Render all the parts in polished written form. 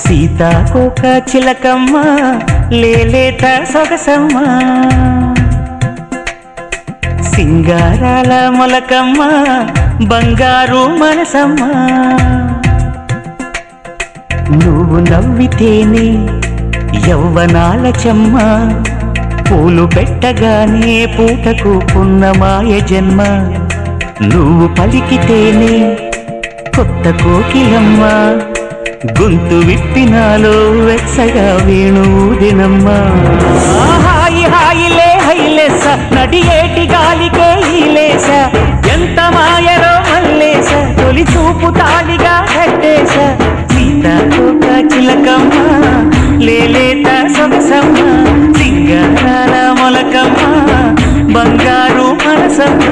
సీతాకోక చిలకమ్మ లేలేత సొగసమ్మ సింగారాల మొలకమ్మ బంగారు మనసమ్మ నువ్వు నవ్వితేనే యవ్వనాల చెమ్మ పూలు పెట్టగానే పూటకు పున్నమాయ జన్మ నువ్వు పలికితేనే కొత్త కోకిలమ్మ గొంతు విప్పినాలో వెచ్చగా వేణుదినమ్మ హాయి హాయిలే హైలేస నడియేటి గాలికే ఈలేస ఎంత మాయరో మల్లేస తొలి చూపు తాళిగా కట్టేస సీతాకోక చిలకమ్మ లేలేత సొగసమ్మ సింగారాల మొలకమ్మ బంగారు మనసమ్మ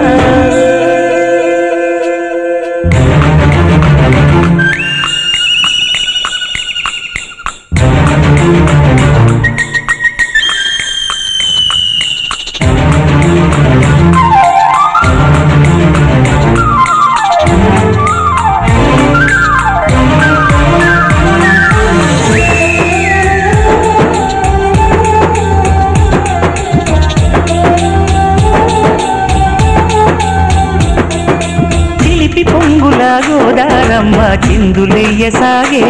పొంగుల గోదారమ్మ చిందులెయ్యసాగే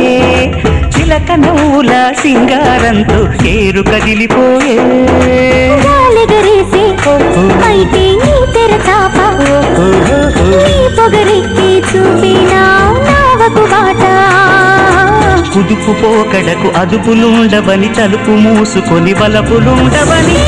చిలక నవ్వుల సింగారంతో కేరు కదిలిపోయే కుదుపు పోకడకు అదుపులుండవని తలుపు మూసుకొని బలపులుండవని